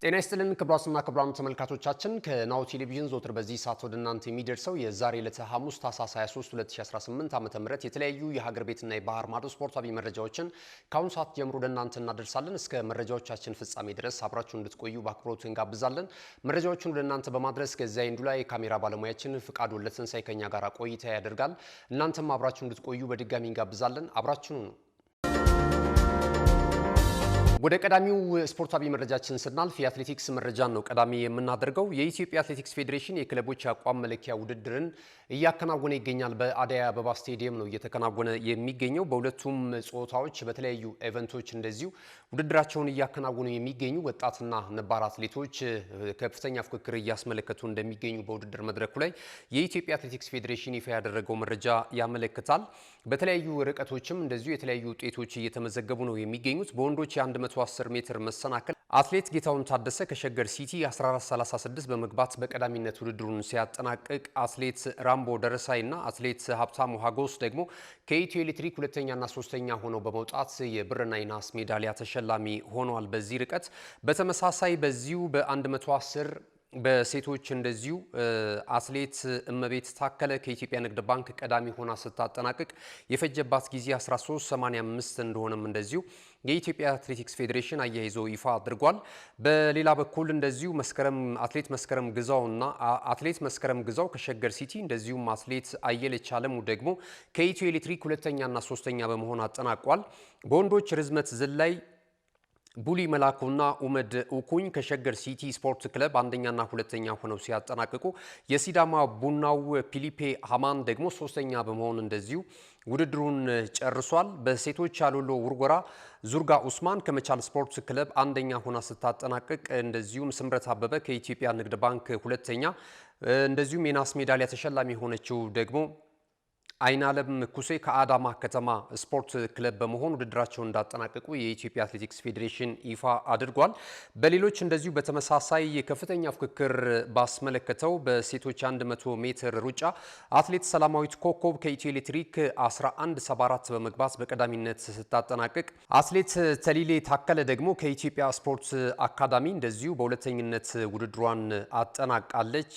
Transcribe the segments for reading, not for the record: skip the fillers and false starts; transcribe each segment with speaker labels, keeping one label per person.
Speaker 1: ጤና ይስጥልን ክቡራትና ክቡራን ተመልካቾቻችን ከናሁ ቴሌቪዥን ዘወትር በዚህ ሰዓት ወደ እናንተ የሚደርሰው የዛሬ ዕለተ ሐሙስ ታህሳስ 23 2018 ዓ.ም የተለያዩ የሀገር ቤትና የባህር ማዶ ስፖርታዊ መረጃዎችን ከአሁን ሰዓት ጀምሮ ወደ እናንተ እናደርሳለን። እስከ መረጃዎቻችን ፍጻሜ ድረስ አብራችሁን እንድትቆዩ በአክብሮት እንጋብዛለን። መረጃዎቹን ወደ እናንተ በማድረስ ገዛይ እንዱ ላይ የካሜራ ባለሙያችን ፍቃዱ ለተንሳይ ከኛ ጋር ቆይታ ያደርጋል። እናንተም አብራችሁን እንድትቆዩ በድጋሚ እንጋብዛለን። አብራችሁን ነው። ወደ ቀዳሚው ስፖርታዊ መረጃችን ስናልፍ የአትሌቲክስ መረጃን ነው ቀዳሚ የምናደርገው። የኢትዮጵያ አትሌቲክስ ፌዴሬሽን የክለቦች አቋም መለኪያ ውድድርን እያከናወነ ይገኛል። በአደይ አበባ ስቴዲየም ነው እየተከናወነ የሚገኘው። በሁለቱም ጾታዎች በተለያዩ ኢቨንቶች እንደዚሁ ውድድራቸውን እያከናወኑ የሚገኙ ወጣትና ነባር አትሌቶች ከፍተኛ ፍክክር እያስመለከቱ እንደሚገኙ በውድድር መድረኩ ላይ የኢትዮጵያ አትሌቲክስ ፌዴሬሽን ይፋ ያደረገው መረጃ ያመለክታል። በተለያዩ ርቀቶችም እንደዚሁ የተለያዩ ውጤቶች እየተመዘገቡ ነው የሚገኙት። በወንዶች የ110 ሜትር መሰናክል አትሌት ጌታውን ታደሰ ከሸገር ሲቲ 14:36 በመግባት በቀዳሚነት ውድድሩን ሲያጠናቅቅ፣ አትሌት ራምቦ ደረሳይና አትሌት ሀብታሙ ሀጎስ ደግሞ ከኢትዮ ኤሌክትሪክ ሁለተኛና ሶስተኛ ሆነው በመውጣት የብርና የናስ ሜዳሊያ ተሸላሚ ሆነዋል። በዚህ ርቀት በተመሳሳይ በዚሁ በ110 በሴቶች እንደዚሁ አትሌት እመቤት ታከለ ከኢትዮጵያ ንግድ ባንክ ቀዳሚ ሆና ስታጠናቅቅ የፈጀባት ጊዜ 13:85 እንደሆነም እንደዚሁ የኢትዮጵያ አትሌቲክስ ፌዴሬሽን አያይዞ ይፋ አድርጓል። በሌላ በኩል እንደዚሁ አትሌት መስከረም ግዛው ከሸገር ሲቲ እንደዚሁም አትሌት አየለች አለሙ ደግሞ ከኢትዮ ኤሌክትሪክ ሁለተኛና ሶስተኛ በመሆን አጠናቋል። በወንዶች ርዝመት ዝላይ ቡሊ መላኩና ኡመድ ኡኩኝ ከሸገር ሲቲ ስፖርት ክለብ አንደኛና ሁለተኛ ሆነው ሲያጠናቅቁ የሲዳማ ቡናው ፒሊፔ ሃማን ደግሞ ሶስተኛ በመሆን እንደዚሁ ውድድሩን ጨርሷል። በሴቶች አሎሎ ውርጎራ ዙርጋ ኡስማን ከመቻል ስፖርት ክለብ አንደኛ ሆና ስታጠናቅቅ እንደዚሁም ስምረት አበበ ከኢትዮጵያ ንግድ ባንክ ሁለተኛ እንደዚሁም የናስ ሜዳሊያ ተሸላሚ የሆነችው ደግሞ አይናለም ኩሴ ከአዳማ ከተማ ስፖርት ክለብ በመሆን ውድድራቸውን እንዳጠናቀቁ የኢትዮጵያ አትሌቲክስ ፌዴሬሽን ይፋ አድርጓል። በሌሎች እንደዚሁ በተመሳሳይ ከፍተኛ ፍክክር ባስመለከተው በሴቶች 100 ሜትር ሩጫ አትሌት ሰላማዊት ኮኮብ ከኢትዮ ኤሌክትሪክ 11:74 በመግባት በቀዳሚነት ስታጠናቅቅ፣ አትሌት ተሊሌ ታከለ ደግሞ ከኢትዮጵያ ስፖርት አካዳሚ እንደዚሁ በሁለተኝነት ውድድሯን አጠናቃለች።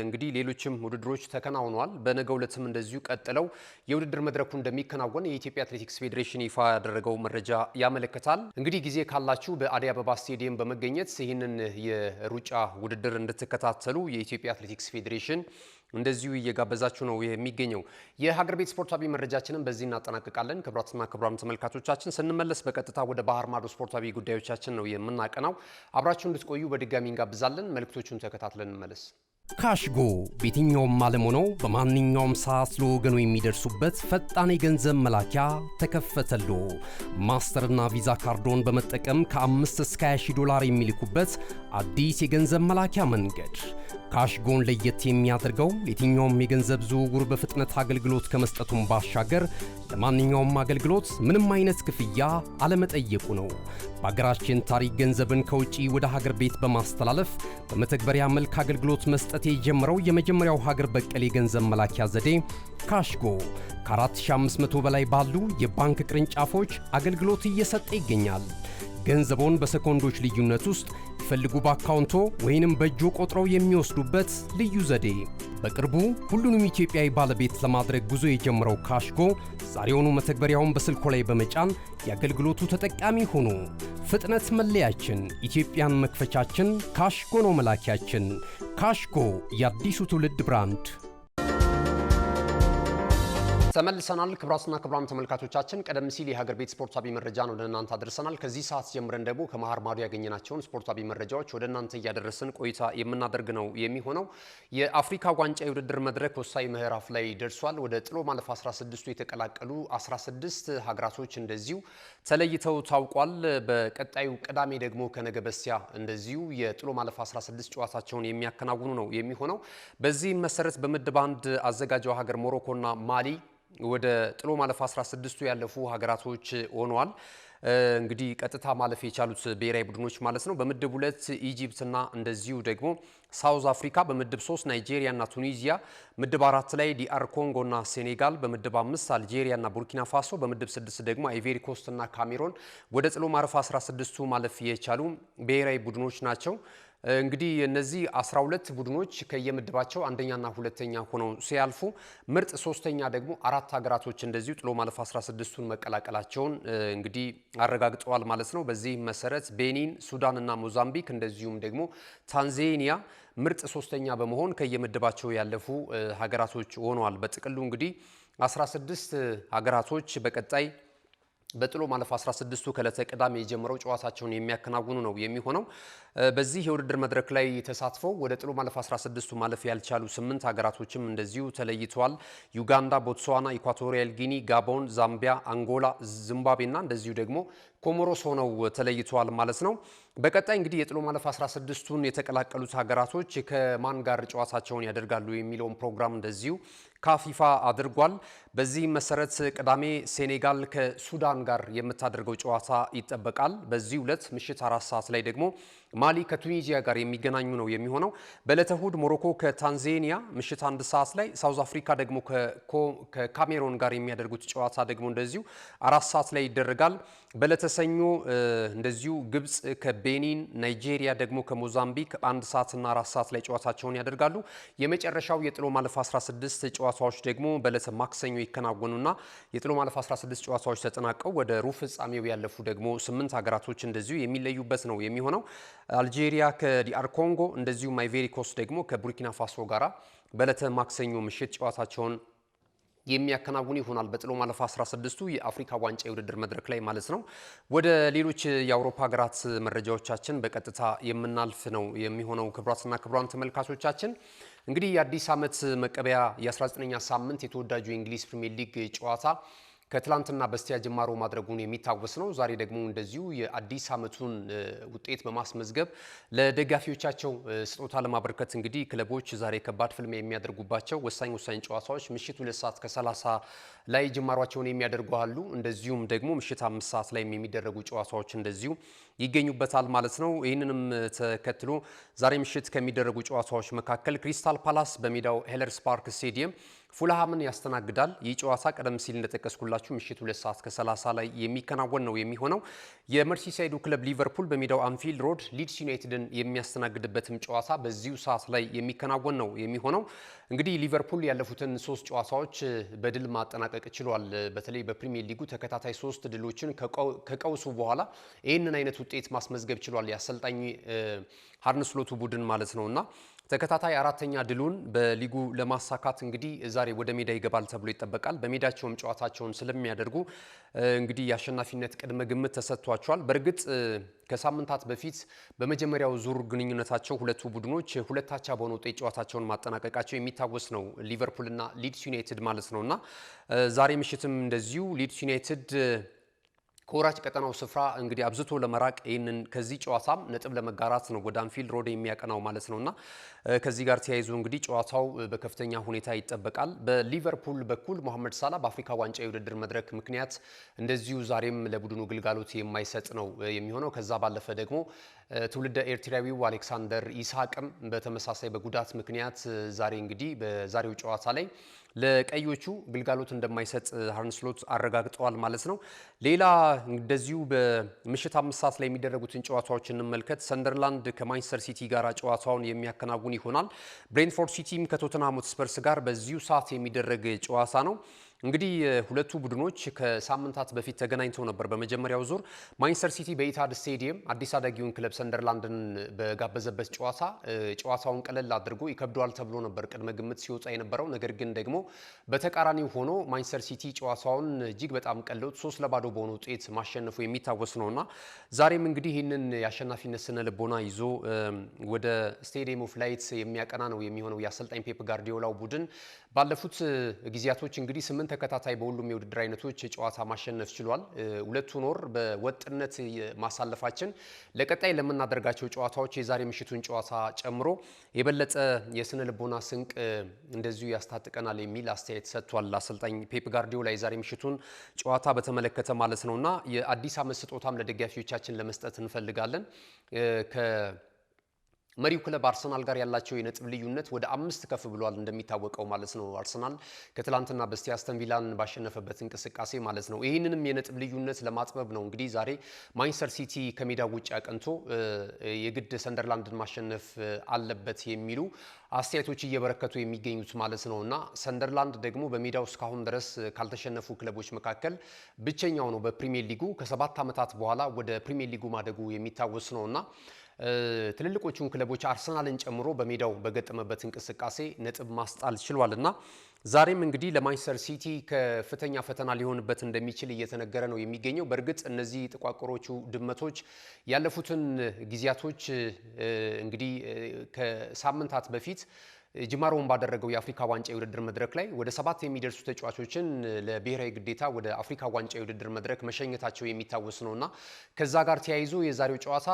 Speaker 1: እንግዲህ ሌሎችም ውድድሮች ተከናውነዋል። በነገው ዕለትም እንደዚሁ ቀጥለው የውድድር መድረኩ እንደሚከናወን የኢትዮጵያ አትሌቲክስ ፌዴሬሽን ይፋ ያደረገው መረጃ ያመለክታል። እንግዲህ ጊዜ ካላችሁ በአደይ አበባ ስቴዲየም በመገኘት ይህንን የሩጫ ውድድር እንድትከታተሉ የኢትዮጵያ አትሌቲክስ ፌዴሬሽን እንደዚሁ እየጋበዛችሁ ነው የሚገኘው። የሀገር ቤት ስፖርታዊ መረጃችንን በዚህ እናጠናቅቃለን። ክቡራትና ክቡራን ተመልካቾቻችን ስንመለስ በቀጥታ ወደ ባህር ማዶ ስፖርታዊ ጉዳዮቻችን ነው የምናቀናው። አብራችሁ እንድትቆዩ በድጋሚ እንጋብዛለን። መልእክቶቹን ተከታትለን እንመለስ።
Speaker 2: ካሽጎ በየትኛውም ዓለም ሆነው በማንኛውም ሰዓት ለወገኑ የሚደርሱበት ፈጣን የገንዘብ መላኪያ ተከፈተሎ። ማስተርና ቪዛ ካርዶን በመጠቀም ከ5 እስከ 20 ዶላር የሚልኩበት አዲስ የገንዘብ መላኪያ መንገድ። ካሽጎን ለየት የሚያደርገው የትኛውም የገንዘብ ዝውውር በፍጥነት አገልግሎት ከመስጠቱም ባሻገር ለማንኛውም አገልግሎት ምንም አይነት ክፍያ አለመጠየቁ ነው። በሀገራችን ታሪክ ገንዘብን ከውጪ ወደ ሀገር ቤት በማስተላለፍ በመተግበሪያ መልክ አገልግሎት መስጠት የጀመረው የመጀመሪያው ሀገር በቀል የገንዘብ መላኪያ ዘዴ ካሽጎ ከ4500 በላይ ባሉ የባንክ ቅርንጫፎች አገልግሎት እየሰጠ ይገኛል። ገንዘቦን በሰኮንዶች ልዩነት ውስጥ ይፈልጉ በአካውንቶ ወይንም በእጆ ቆጥረው የሚወስዱበት ልዩ ዘዴ። በቅርቡ ሁሉንም ኢትዮጵያዊ ባለቤት ለማድረግ ጉዞ የጀመረው ካሽጎ ዛሬውኑ መተግበሪያውን በስልኮ ላይ በመጫን የአገልግሎቱ ተጠቃሚ ሆኑ። ፍጥነት መለያችን፣ ኢትዮጵያን መክፈቻችን፣ ካሽጎ ነው መላኪያችን። ካሽጎ የአዲሱ ትውልድ ብራንድ።
Speaker 1: ተመልሰናል። ክቡራትና ክቡራን ተመልካቾቻችን ቀደም ሲል የሀገር ቤት ስፖርታዊ መረጃን ወደ እናንተ አድርሰናል። ከዚህ ሰዓት ጀምረን ደግሞ ከመሀር ማዶ ያገኘናቸውን ስፖርታዊ መረጃዎች ወደ እናንተ እያደረስን ቆይታ የምናደርግ ነው የሚሆነው። የአፍሪካ ዋንጫ የውድድር መድረክ ወሳኝ ምዕራፍ ላይ ደርሷል። ወደ ጥሎ ማለፍ 16ቱ የተቀላቀሉ 16 ሀገራቶች እንደዚሁ ተለይተው ታውቋል። በቀጣዩ ቅዳሜ ደግሞ ከነገ በስቲያ እንደዚሁ የጥሎ ማለፍ 16 ጨዋታቸውን የሚያከናውኑ ነው የሚሆነው። በዚህም መሰረት በምድብ አንድ አዘጋጇ ሀገር ሞሮኮና ማሊ ወደ ጥሎ ማለፍ 16ቱ ያለፉ ሀገራቶች ሆነዋል። እንግዲህ ቀጥታ ማለፍ የቻሉት ብሔራዊ ቡድኖች ማለት ነው። በምድብ 2 ኢጂፕትና እንደዚሁ ደግሞ ሳውዝ አፍሪካ፣ በምድብ 3 ናይጄሪያ እና ቱኒዚያ፣ ምድብ 4 ላይ ዲአር ኮንጎ እና ሴኔጋል፣ በምድብ 5 አልጄሪያ እና ቡርኪና ፋሶ፣ በምድብ 6 ደግሞ አይቬሪ ኮስት እና ካሜሮን ወደ ጥሎ ማለፍ 16ቱ ማለፍ የቻሉ ብሔራዊ ቡድኖች ናቸው። እንግዲህ እነዚህ 12 ቡድኖች ከየምድባቸው አንደኛና ሁለተኛ ሆነው ሲያልፉ ምርጥ ሶስተኛ ደግሞ አራት ሀገራቶች እንደዚሁ ጥሎ ማለፍ 16ቱን መቀላቀላቸውን እንግዲህ አረጋግጠዋል ማለት ነው። በዚህ መሰረት ቤኒን፣ ሱዳን እና ሞዛምቢክ እንደዚሁም ደግሞ ታንዛኒያ ምርጥ ሶስተኛ በመሆን ከየምድባቸው ያለፉ ሀገራቶች ሆነዋል። በጥቅሉ እንግዲህ 16 ሀገራቶች በቀጣይ በጥሎ ማለፍ 16ቱ ከዕለተ ቅዳሜ የጀመረው ጨዋታቸውን የሚያከናውኑ ነው የሚሆነው። በዚህ የውድድር መድረክ ላይ ተሳትፈው ወደ ጥሎ ማለፍ 16ቱ ማለፍ ያልቻሉ 8 ሀገራቶችም እንደዚሁ ተለይተዋል። ዩጋንዳ፣ ቦትስዋና፣ ኢኳቶሪያል ጊኒ፣ ጋቦን፣ ዛምቢያ፣ አንጎላ፣ ዚምባብዌና እንደዚሁ ደግሞ ኮሞሮስ ሆነው ተለይተዋል ማለት ነው። በቀጣይ እንግዲህ የጥሎ ማለፍ 16ቱን የተቀላቀሉት ሀገራቶች ከማን ጋር ጨዋታቸውን ያደርጋሉ የሚለውን ፕሮግራም እንደዚሁ ካፍ ይፋ አድርጓል። በዚህ መሰረት ቅዳሜ ሴኔጋል ከሱዳን ጋር የምታደርገው ጨዋታ ይጠበቃል። በዚህ ዕለት ምሽት 4 ሰዓት ላይ ደግሞ ማሊ ከቱኒዚያ ጋር የሚገናኙ ነው የሚሆነው። በዕለተ እሁድ ሞሮኮ ከታንዛኒያ ምሽት 1 ሰዓት ላይ፣ ሳውዝ አፍሪካ ደግሞ ከካሜሮን ጋር የሚያደርጉት ጨዋታ ደግሞ እንደዚሁ 4 ሰዓት ላይ ይደረጋል። በዕለተ ሰኞ እንደዚሁ ግብጽ ከቤኒን፣ ናይጄሪያ ደግሞ ከሞዛምቢክ 1 ሰዓትና 4 ሰዓት ላይ ጨዋታቸውን ያደርጋሉ። የመጨረሻው የጥሎ ማለፍ 16 ጨዋታዎች ደግሞ በዕለተ ማክሰኞ ይከናወኑና የጥሎ ማለፍ 16 ጨዋታዎች ተጠናቀው ወደ ሩብ ፍጻሜው ያለፉ ደግሞ 8 ሀገራቶች እንደዚሁ የሚለዩበት ነው የሚሆነው። አልጄሪያ ከዲአር ኮንጎ እንደዚሁም አይቬሪ ኮስት ደግሞ ከቡርኪና ፋሶ ጋራ በዕለተ ማክሰኞ ምሽት ጨዋታቸውን የሚያከናውኑ ይሆናል። በጥሎ ማለፍ 16ቱ የአፍሪካ ዋንጫ የውድድር መድረክ ላይ ማለት ነው። ወደ ሌሎች የአውሮፓ ሀገራት መረጃዎቻችን በቀጥታ የምናልፍ ነው የሚሆነው። ክቡራትና ክቡራን ተመልካቾቻችን እንግዲህ የአዲስ ዓመት መቀበያ የ19ኛ ሳምንት የተወዳጁ የእንግሊዝ ፕሪሚየር ሊግ ጨዋታ ከትላንትና በስቲያ ጅማሮ ማድረጉን የሚታወስ ነው። ዛሬ ደግሞ እንደዚሁ የአዲስ ዓመቱን ውጤት በማስመዝገብ ለደጋፊዎቻቸው ስጦታ ለማበርከት እንግዲህ ክለቦች ዛሬ ከባድ ፍልሚያ የሚያደርጉባቸው ወሳኝ ጨዋታዎች ምሽት 2 ሰዓት ከ30 ላይ ጅማሯቸውን የሚያደርጉ አሉ። እንደዚሁም ደግሞ ምሽት 5 ሰዓት ላይ የሚደረጉ ጨዋታዎች እንደዚሁ ይገኙበታል ማለት ነው። ይህንንም ተከትሎ ዛሬ ምሽት ከሚደረጉ ጨዋታዎች መካከል ክሪስታል ፓላስ በሜዳው ሄለርስ ፓርክ ስቴዲየም ፉልሃምን ያስተናግዳል። ይህ ጨዋታ ቀደም ሲል እንደጠቀስኩላችሁ ምሽት 2 ሰዓት ከ30 ላይ የሚከናወን ነው የሚሆነው። የመርሲሳይዱ ክለብ ሊቨርፑል በሜዳው አንፊልድ ሮድ ሊድስ ዩናይትድን የሚያስተናግድበትም ጨዋታ በዚሁ ሰዓት ላይ የሚከናወን ነው የሚሆነው። እንግዲህ ሊቨርፑል ያለፉትን 3 ጨዋታዎች በድል ማጠናቀቅ ችሏል። በተለይ በፕሪሚየር ሊጉ ተከታታይ 3 ድሎችን ከቀውሱ በኋላ ይህንን አይነት ውጤት ማስመዝገብ ችሏል። የአሰልጣኝ አርነ ስሎቱ ቡድን ማለት ነውና ተከታታይ 4ኛ ድሉን በሊጉ ለማሳካት እንግዲህ ዛሬ ወደ ሜዳ ይገባል ተብሎ ይጠበቃል። በሜዳቸውም ጨዋታቸውን ስለሚያደርጉ እንግዲህ የአሸናፊነት ቅድመ ግምት ተሰጥቷቸዋል። በእርግጥ ከሳምንታት በፊት በመጀመሪያው ዙር ግንኙነታቸው ሁለቱ ቡድኖች 2-2 በሆነ ውጤት ጨዋታቸውን ማጠናቀቃቸው የሚታወስ ነው፣ ሊቨርፑልና ሊድስ ዩናይትድ ማለት ነውና ዛሬ ምሽትም እንደዚሁ ሊድስ ዩናይትድ ከወራጅ ቀጠናው ስፍራ እንግዲህ አብዝቶ ለመራቅ ይህንን ከዚህ ጨዋታም ነጥብ ለመጋራት ነው ወደ አንፊልድ ሮድ የሚያቀናው ማለት ነውና ከዚህ ጋር ተያይዞ እንግዲህ ጨዋታው በከፍተኛ ሁኔታ ይጠበቃል። በሊቨርፑል በኩል መሐመድ ሳላ በአፍሪካ ዋንጫ የውድድር መድረክ ምክንያት እንደዚሁ ዛሬም ለቡድኑ ግልጋሎት የማይሰጥ ነው የሚሆነው። ከዛ ባለፈ ደግሞ ትውልደ ኤርትራዊው አሌክሳንደር ኢሳቅም በተመሳሳይ በጉዳት ምክንያት ዛሬ እንግዲህ በዛሬው ጨዋታ ላይ ለቀዮቹ ግልጋሎት እንደማይሰጥ አርነ ስሎት አረጋግጠዋል ማለት ነው። ሌላ እንደዚሁ በምሽት 5 ሰዓት ላይ የሚደረጉትን ጨዋታዎች እንመልከት። ሰንደርላንድ ከማንቸስተር ሲቲ ጋር ጨዋታውን የሚያከናውን ይሆናል። ብሬንትፎርድ ሲቲም ከቶተንሃም ሆትስፐርስ ጋር በዚሁ ሰዓት የሚደረግ ጨዋታ ነው። እንግዲህ ሁለቱ ቡድኖች ከሳምንታት በፊት ተገናኝተው ነበር። በመጀመሪያው ዙር ማንቸስተር ሲቲ በኢታድ ስቴዲየም አዲስ አዳጊውን ክለብ ሰንደርላንድን በጋበዘበት ጨዋታውን ቀለል አድርጎ ይከብደዋል ተብሎ ነበር ቅድመ ግምት ሲወጣ የነበረው። ነገር ግን ደግሞ በተቃራኒው ሆኖ ማንቸስተር ሲቲ ጨዋታውን እጅግ በጣም ቀለውት 3-0 በሆነ ውጤት ማሸነፉ የሚታወስ ነውና ዛሬም እንግዲህ ይህንን የአሸናፊነት ስነ ልቦና ይዞ ወደ ስቴዲየም ኦፍ ላይት የሚያቀና ነው የሚሆነው። የአሰልጣኝ ፔፕ ጋርዲዮላው ቡድን ባለፉት ጊዜያቶች እንግዲህ 8 ተከታታይ በሁሉም የውድድር አይነቶች ጨዋታ ማሸነፍ ችሏል። ሁለቱን ወር በወጥነት ማሳለፋችን ለቀጣይ ለምናደርጋቸው ጨዋታዎች የዛሬ ምሽቱን ጨዋታ ጨምሮ የበለጠ የስነ ልቦና ስንቅ እንደዚሁ ያስታጥቀናል የሚል አስተያየት ሰጥቷል አሰልጣኝ ፔፕ ጋርዲዮላ የዛሬ ምሽቱን ጨዋታ በተመለከተ ማለት ነውና የአዲስ ዓመት ስጦታም ለደጋፊዎቻችን ለመስጠት እንፈልጋለን። መሪው ክለብ አርሰናል ጋር ያላቸው የነጥብ ልዩነት ወደ 5 ከፍ ብሏል እንደሚታወቀው ማለት ነው። አርሰናል ከትላንትና በስቲያ አስተን ቪላን ባሸነፈበት እንቅስቃሴ ማለት ነው። ይህንንም የነጥብ ልዩነት ለማጥበብ ነው እንግዲህ ዛሬ ማንቸስተር ሲቲ ከሜዳው ውጭ አቅንቶ የግድ ሰንደርላንድን ማሸነፍ አለበት የሚሉ አስተያየቶች እየበረከቱ የሚገኙት ማለት ነውና ሰንደርላንድ ደግሞ በሜዳው እስካሁን ድረስ ካልተሸነፉ ክለቦች መካከል ብቸኛው ነው በፕሪሚየር ሊጉ ከ7 ዓመታት በኋላ ወደ ፕሪሚየር ሊጉ ማደጉ የሚታወስ ነውና ትልልቆቹን ክለቦች አርሰናልን ጨምሮ በሜዳው በገጠመበት እንቅስቃሴ ነጥብ ማስጣል ችሏልና ዛሬም እንግዲህ ለማንቸስተር ሲቲ ከፍተኛ ፈተና ሊሆንበት እንደሚችል እየተነገረ ነው የሚገኘው። በእርግጥ እነዚህ ጥቋቁሮቹ ድመቶች ያለፉትን ጊዜያቶች እንግዲህ ከሳምንታት በፊት ጅማሮውን ባደረገው የአፍሪካ ዋንጫ የውድድር መድረክ ላይ ወደ 7 የሚደርሱ ተጫዋቾችን ለብሔራዊ ግዴታ ወደ አፍሪካ ዋንጫ የውድድር መድረክ መሸኘታቸው የሚታወስ ነውና ከዛ ጋር ተያይዞ የዛሬው ጨዋታ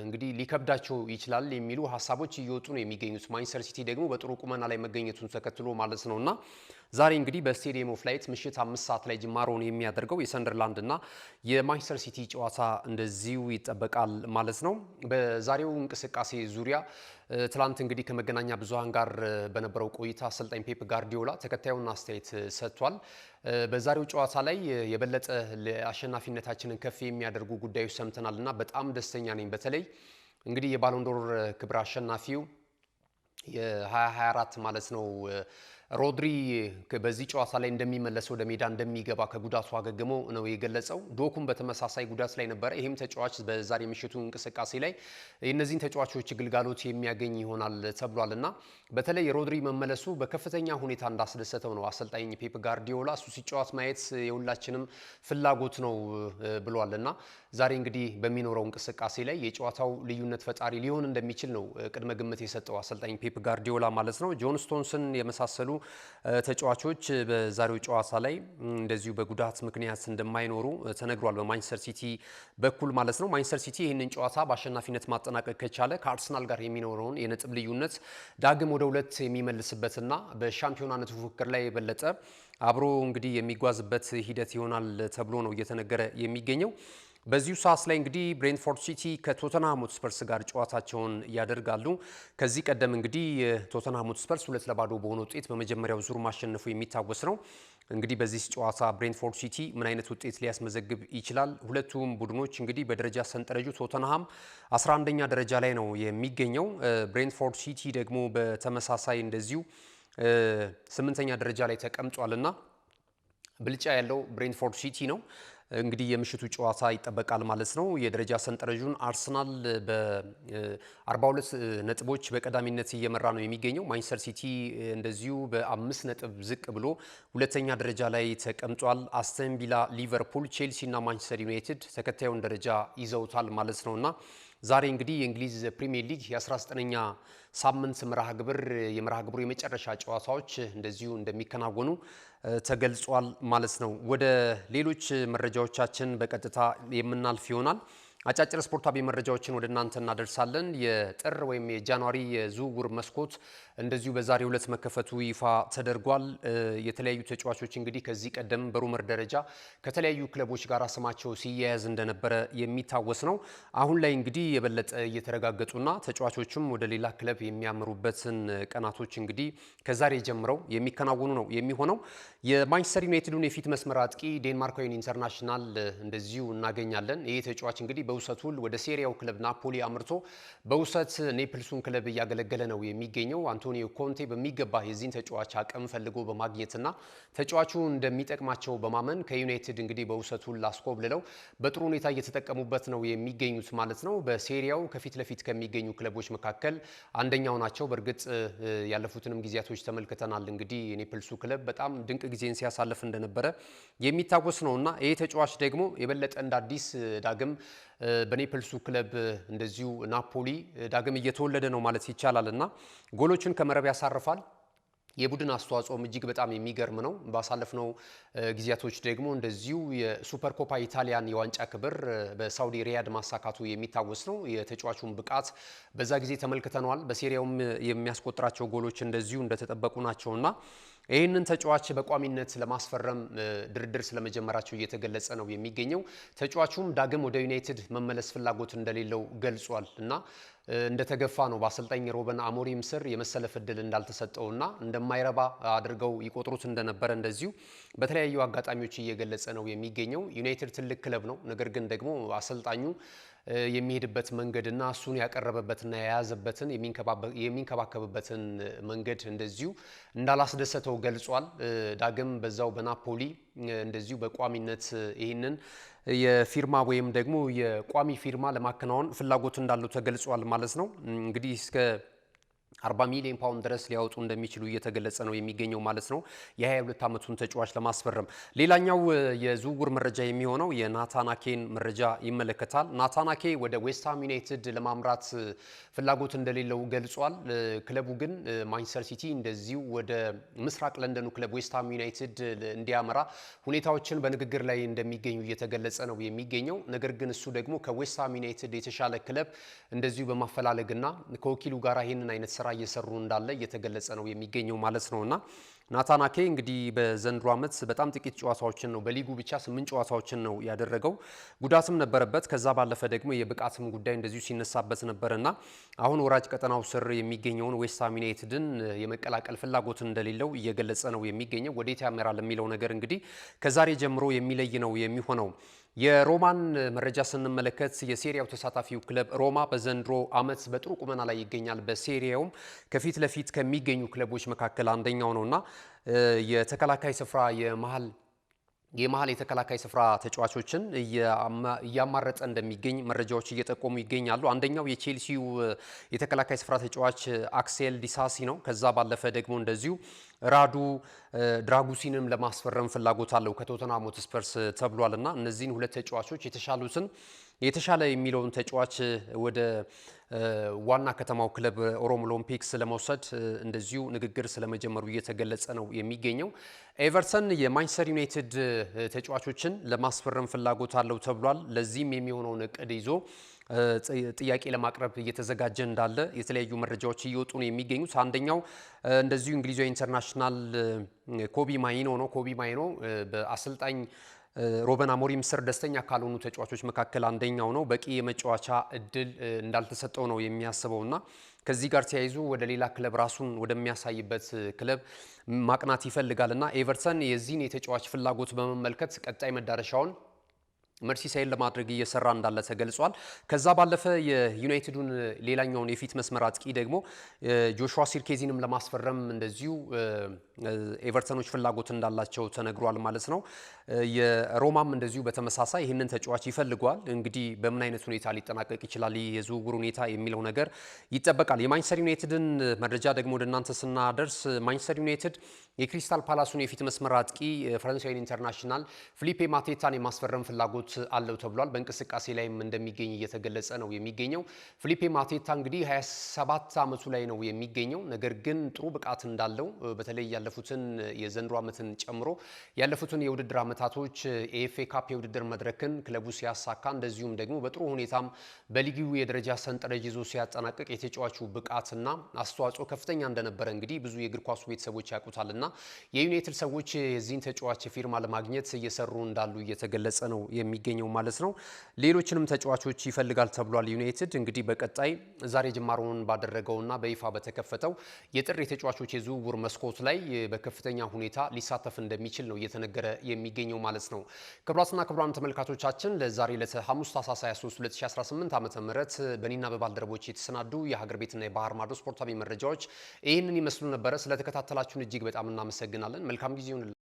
Speaker 1: እንግዲህ ሊከብዳቸው ይችላል የሚሉ ሀሳቦች እየወጡ ነው የሚገኙት። ማንቸስተር ሲቲ ደግሞ በጥሩ ቁመና ላይ መገኘቱን ተከትሎ ማለት ነውና ዛሬ እንግዲህ በስቴዲየም ኦፍ ላይት ምሽት 5 ሰዓት ላይ ጅማሮውን የሚያደርገው የሰንደርላንድ እና የማንቸስተር ሲቲ ጨዋታ እንደዚሁ ይጠበቃል ማለት ነው። በዛሬው እንቅስቃሴ ዙሪያ ትላንት እንግዲህ ከመገናኛ ብዙሃን ጋር በነበረው ቆይታ አሰልጣኝ ፔፕ ጋርዲዮላ ተከታዩን አስተያየት ሰጥቷል። በዛሬው ጨዋታ ላይ የበለጠ ለአሸናፊነታችንን ከፍ የሚያደርጉ ጉዳዮች ሰምተናልና በጣም ደስተኛ ነኝ። በተለይ እንግዲህ የባሎንዶር ክብር አሸናፊው የ2024 ማለት ነው ሮድሪ በዚህ ጨዋታ ላይ እንደሚመለስ ወደ ሜዳ እንደሚገባ ከጉዳቱ አገግሞ ነው የገለጸው። ዶኩም በተመሳሳይ ጉዳት ላይ ነበረ። ይህም ተጫዋች በዛሬ ምሽቱ እንቅስቃሴ ላይ የእነዚህን ተጫዋቾች ግልጋሎት የሚያገኝ ይሆናል ተብሏልና በተለይ ሮድሪ መመለሱ በከፍተኛ ሁኔታ እንዳስደሰተው ነው አሰልጣኝ ፔፕ ጋርዲዮላ እሱ ሲጫወት ማየት የሁላችንም ፍላጎት ነው ብሏልና ዛሬ እንግዲህ በሚኖረው እንቅስቃሴ ላይ የጨዋታው ልዩነት ፈጣሪ ሊሆን እንደሚችል ነው ቅድመ ግምት የሰጠው አሰልጣኝ ፔፕ ጋርዲዮላ ማለት ነው። ጆን ስቶንስን የመሳሰሉ ተጫዋቾች በዛሬው ጨዋታ ላይ እንደዚሁ በጉዳት ምክንያት እንደማይኖሩ ተነግሯል በማንቸስተር ሲቲ በኩል ማለት ነው። ማንቸስተር ሲቲ ይህንን ጨዋታ በአሸናፊነት ማጠናቀቅ ከቻለ ከአርሰናል ጋር የሚኖረውን የነጥብ ልዩነት ዳግም ወደ 2 የሚመልስበትና በሻምፒዮናነቱ ፉክክር ላይ የበለጠ አብሮ እንግዲህ የሚጓዝበት ሂደት ይሆናል ተብሎ ነው እየተነገረ የሚገኘው። በዚሁ ሰዓት ላይ እንግዲህ ብሬንትፎርድ ሲቲ ከቶተንሃም ሆትስፐርስ ጋር ጨዋታቸውን ያደርጋሉ። ከዚህ ቀደም እንግዲህ ቶተንሃም ሆትስፐርስ 2-0 በሆነ ውጤት በመጀመሪያው ዙር ማሸነፉ የሚታወስ ነው። እንግዲህ በዚህ ጨዋታ ብሬንትፎርድ ሲቲ ምን አይነት ውጤት ሊያስመዘግብ ይችላል? ሁለቱም ቡድኖች እንግዲህ በደረጃ ሰንጠረዡ ቶተንሃም 11ኛ ደረጃ ላይ ነው የሚገኘው። ብሬንትፎርድ ሲቲ ደግሞ በተመሳሳይ እንደዚሁ 8ኛ ደረጃ ላይ ተቀምጧልና ብልጫ ያለው ብሬንትፎርድ ሲቲ ነው። እንግዲህ የምሽቱ ጨዋታ ይጠበቃል ማለት ነው። የደረጃ ሰንጠረዡን አርሰናል በ42 ነጥቦች በቀዳሚነት እየመራ ነው የሚገኘው። ማንቸስተር ሲቲ እንደዚሁ በ5 ነጥብ ዝቅ ብሎ ሁለተኛ ደረጃ ላይ ተቀምጧል። አስተን ቪላ፣ ሊቨርፑል፣ ቼልሲ እና ማንቸስተር ዩናይትድ ተከታዩን ደረጃ ይዘውታል ማለት ነውና ዛሬ እንግዲህ የእንግሊዝ ፕሪሚየር ሊግ የ19ኛ ሳምንት መርሃ ግብር የመጨረሻ ጨዋታዎች እንደዚሁ እንደሚከናወኑ ተገልጿል ማለት ነው። ወደ ሌሎች መረጃዎቻችን በቀጥታ የምናልፍ ይሆናል። አጫጭር ስፖርታዊ መረጃዎችን ወደ እናንተ እናደርሳለን። የጥር ወይም የጃንዋሪ የዝውውር መስኮት እንደዚሁ በዛሬው ዕለት መከፈቱ ይፋ ተደርጓል። የተለያዩ ተጫዋቾች እንግዲህ ከዚህ ቀደም በሩመር ደረጃ ከተለያዩ ክለቦች ጋር ስማቸው ሲያያዝ እንደነበረ የሚታወስ ነው። አሁን ላይ እንግዲህ የበለጠ እየተረጋገጡና ተጫዋቾችም ወደ ሌላ ክለብ የሚያምሩበትን ቀናቶች እንግዲህ ከዛሬ ጀምረው የሚከናወኑ ነው የሚሆነው። የማንቸስተር ዩናይትዱን የፊት መስመር አጥቂ ዴንማርካዊን ኢንተርናሽናል እንደዚሁ እናገኛለን። ይህ ተጫዋች እንግዲህ በውሰት ውል ወደ ሴሪያው ክለብ ናፖሊ አምርቶ በውሰት ኔፕልሱን ክለብ እያገለገለ ነው የሚገኘው። አንቶኒዮ ኮንቴ በሚገባ የዚህን ተጫዋች አቅም ፈልጎ በማግኘትና ተጫዋቹ እንደሚጠቅማቸው በማመን ከዩናይትድ እንግዲህ በውሰት ውል አስኮብልለው በጥሩ ሁኔታ እየተጠቀሙበት ነው የሚገኙት ማለት ነው። በሴሪያው ከፊት ለፊት ከሚገኙ ክለቦች መካከል አንደኛው ናቸው። በእርግጥ ያለፉትንም ጊዜያቶች ተመልክተናል። እንግዲህ የኔፕልሱ ክለብ በጣም ድንቅ ጊዜን ሲያሳልፍ እንደነበረ የሚታወስ ነውና ይሄ ተጫዋች ደግሞ የበለጠ እንደ አዲስ ዳግም በኔፕልሱ ክለብ እንደዚሁ ናፖሊ ዳግም እየተወለደ ነው ማለት ይቻላልና ጎሎችን ከመረብ ያሳርፋል። የቡድን አስተዋጽኦም እጅግ በጣም የሚገርም ነው። ባሳለፍነው ጊዜያቶች ደግሞ እንደዚሁ የሱፐር ኮፓ ኢታሊያን የዋንጫ ክብር በሳውዲ ሪያድ ማሳካቱ የሚታወስ ነው። የተጫዋቹን ብቃት በዛ ጊዜ ተመልክተነዋል። በሴሪያውም የሚያስቆጥራቸው ጎሎች እንደዚሁ እንደተጠበቁ ናቸውና ይህንን ተጫዋች በቋሚነት ለማስፈረም ድርድር ስለመጀመራቸው እየተገለጸ ነው የሚገኘው። ተጫዋቹም ዳግም ወደ ዩናይትድ መመለስ ፍላጎት እንደሌለው ገልጿል እና እንደተገፋ ነው በአሰልጣኝ ሮበን አሞሪም ስር የመሰለፍ እድል እንዳልተሰጠውና እንደማይረባ አድርገው ይቆጥሩት እንደነበረ እንደዚሁ በተለያዩ አጋጣሚዎች እየገለጸ ነው የሚገኘው። ዩናይትድ ትልቅ ክለብ ነው። ነገር ግን ደግሞ አሰልጣኙ የሚሄድበት መንገድና እሱን ያቀረበበትና የያዘበትን የሚንከባከብበትን መንገድ እንደዚሁ እንዳላስደሰተው ገልጿል። ዳግም በዛው በናፖሊ እንደዚሁ በቋሚነት ይህንን የፊርማ ወይም ደግሞ የቋሚ ፊርማ ለማከናወን ፍላጎት እንዳለው ተገልጿል ማለት ነው። እንግዲህ እስከ 40 ሚሊዮን ፓውንድ ድረስ ሊያወጡ እንደሚችሉ እየተገለጸ ነው የሚገኘው ማለት ነው የ22 ዓመቱን ተጫዋች ለማስፈረም። ሌላኛው የዝውውር መረጃ የሚሆነው የናታን አኬን መረጃ ይመለከታል። ናታን አኬ ወደ ዌስትሃም ዩናይትድ ለማምራት ፍላጎት እንደሌለው ገልጿል። ክለቡ ግን ማንቸስተር ሲቲ እንደዚሁ ወደ ምስራቅ ለንደኑ ክለብ ዌስትሃም ዩናይትድ እንዲያመራ ሁኔታዎችን በንግግር ላይ እንደሚገኙ እየተገለጸ ነው የሚገኘው። ነገር ግን እሱ ደግሞ ከዌስትሃም ዩናይትድ የተሻለ ክለብ እንደዚሁ በማፈላለግና ከወኪሉ ጋር ይህንን አይነት ስራ እየሰሩ እንዳለ እየተገለጸ ነው የሚገኘው ማለት ነውና ናታን አኬ እንግዲህ በዘንድሮ ዓመት በጣም ጥቂት ጨዋታዎችን ነው በሊጉ ብቻ 8 ጨዋታዎችን ነው ያደረገው። ጉዳትም ነበረበት። ከዛ ባለፈ ደግሞ የብቃትም ጉዳይ እንደዚሁ ሲነሳበት ነበርና አሁን ወራጅ ቀጠናው ስር የሚገኘውን ዌስትሃም ዩናይትድን የመቀላቀል ፍላጎት እንደሌለው እየገለጸ ነው የሚገኘው። ወዴት ያመራል የሚለው ነገር እንግዲህ ከዛሬ ጀምሮ የሚለይ ነው የሚሆነው። የሮማን መረጃ ስንመለከት የሴሪያው ተሳታፊው ክለብ ሮማ በዘንድሮ ዓመት በጥሩ ቁመና ላይ ይገኛል። በሴሪያውም ከፊት ለፊት ከሚገኙ ክለቦች መካከል አንደኛው ነውና የተከላካይ ስፍራ የመሃል የተከላካይ ስፍራ ተጫዋቾችን እያማረጠ እንደሚገኝ መረጃዎች እየጠቆሙ ይገኛሉ። አንደኛው የቼልሲው የተከላካይ ስፍራ ተጫዋች አክሴል ዲሳሲ ነው። ከዛ ባለፈ ደግሞ እንደዚሁ ራዱ ድራጉሲንም ለማስፈረም ፍላጎት አለው ከቶተንሃም ሆትስፐርስ ተብሏልና እነዚህን ሁለት ተጫዋቾች የተሻለ የሚለውን ተጫዋች ወደ ዋና ከተማው ክለብ ኦሮሞ ኦሎምፒክስ ለመውሰድ እንደዚሁ ንግግር ስለመጀመሩ እየተገለጸ ነው የሚገኘው። ኤቨርተን የማንቸስተር ዩናይትድ ተጫዋቾችን ለማስፈረም ፍላጎት አለው ተብሏል። ለዚህም የሚሆነውን እቅድ ይዞ ጥያቄ ለማቅረብ እየተዘጋጀ እንዳለ የተለያዩ መረጃዎች እየወጡ ነው የሚገኙት። አንደኛው እንደዚሁ እንግሊዛዊ ኢንተርናሽናል ኮቢ ማይኖ ነው። ኮቢ ማይኖ በአሰልጣኝ ሮበን አሞሪም ስር ደስተኛ ካልሆኑ ተጫዋቾች መካከል አንደኛው ነው። በቂ የመጫወቻ እድል እንዳልተሰጠው ነው የሚያስበውና ከዚህ ጋር ተያይዞ ወደ ሌላ ክለብ ራሱን ወደሚያሳይበት ክለብ ማቅናት ይፈልጋልና ኤቨርተን የዚህን የተጫዋች ፍላጎት በመመልከት ቀጣይ መዳረሻውን መርሲሳይን ለማድረግ እየሰራ እንዳለ ተገልጿል። ከዛ ባለፈ የዩናይትዱን ሌላኛውን የፊት መስመር አጥቂ ደግሞ ጆሹዋ ሲርኬዚንም ለማስፈረም እንደዚሁ ኤቨርተኖች ፍላጎት እንዳላቸው ተነግሯል ማለት ነው። የሮማም እንደዚሁ በተመሳሳይ ይህንን ተጫዋች ይፈልገዋል። እንግዲህ በምን አይነት ሁኔታ ሊጠናቀቅ ይችላል የዝውውር ሁኔታ የሚለው ነገር ይጠበቃል። የማንቸስተር ዩናይትድን መረጃ ደግሞ ወደ እናንተ ስናደርስ ማንቸስተር ዩናይትድ የክሪስታል ፓላሱን የፊት መስመር አጥቂ ፈረንሳዊን ኢንተርናሽናል ፊሊፔ ማቴታን የማስፈረም ፍላጎት አለው ተብሏል። በእንቅስቃሴ ላይም እንደሚገኝ እየተገለጸ ነው የሚገኘው። ፊሊፔ ማቴታ እንግዲህ 27 ዓመቱ ላይ ነው የሚገኘው። ነገር ግን ጥሩ ብቃት እንዳለው በተለይ ያለፉትን የዘንድሮ ዓመትን ጨምሮ ያለፉትን የውድድር ዓመታቶች ኤኤፍኤ ካፕ የውድድር መድረክን ክለቡ ሲያሳካ እንደዚሁም ደግሞ በጥሩ ሁኔታም በሊጉ የደረጃ ሰንጠረዥ ይዞ ሲያጠናቅቅ የተጫዋቹ ብቃትና አስተዋጽኦ ከፍተኛ እንደነበረ እንግዲህ ብዙ የእግር ኳሱ ቤተሰቦች ያውቁታልና የዩናይትድ ሰዎች የዚህን ተጫዋች ፊርማ ለማግኘት እየሰሩ እንዳሉ እየተገለጸ ነው የሚገኘው ማለት ነው። ሌሎችንም ተጫዋቾች ይፈልጋል ተብሏል። ዩናይትድ እንግዲህ በቀጣይ ዛሬ ጅማሮውን ባደረገውና በይፋ በተከፈተው የጥር የተጫዋቾች የዝውውር መስኮት ላይ በከፍተኛ ሁኔታ ሊሳተፍ እንደሚችል ነው እየተነገረ የሚገኘው ማለት ነው። ክቡራትና ክቡራን ተመልካቾቻችን ለዛሬ ሐሙስ ታህሳስ 23 2018 ዓ.ም በእኔና በባልደረቦች የተሰናዱ የሀገር ቤትና የባህር ማዶ ስፖርታዊ መረጃዎች ይህንን ይመስሉ ነበረ። ስለተከታተላችሁን እጅግ በጣም እናመሰግናለን። መልካም ጊዜ ይሁንላችሁ።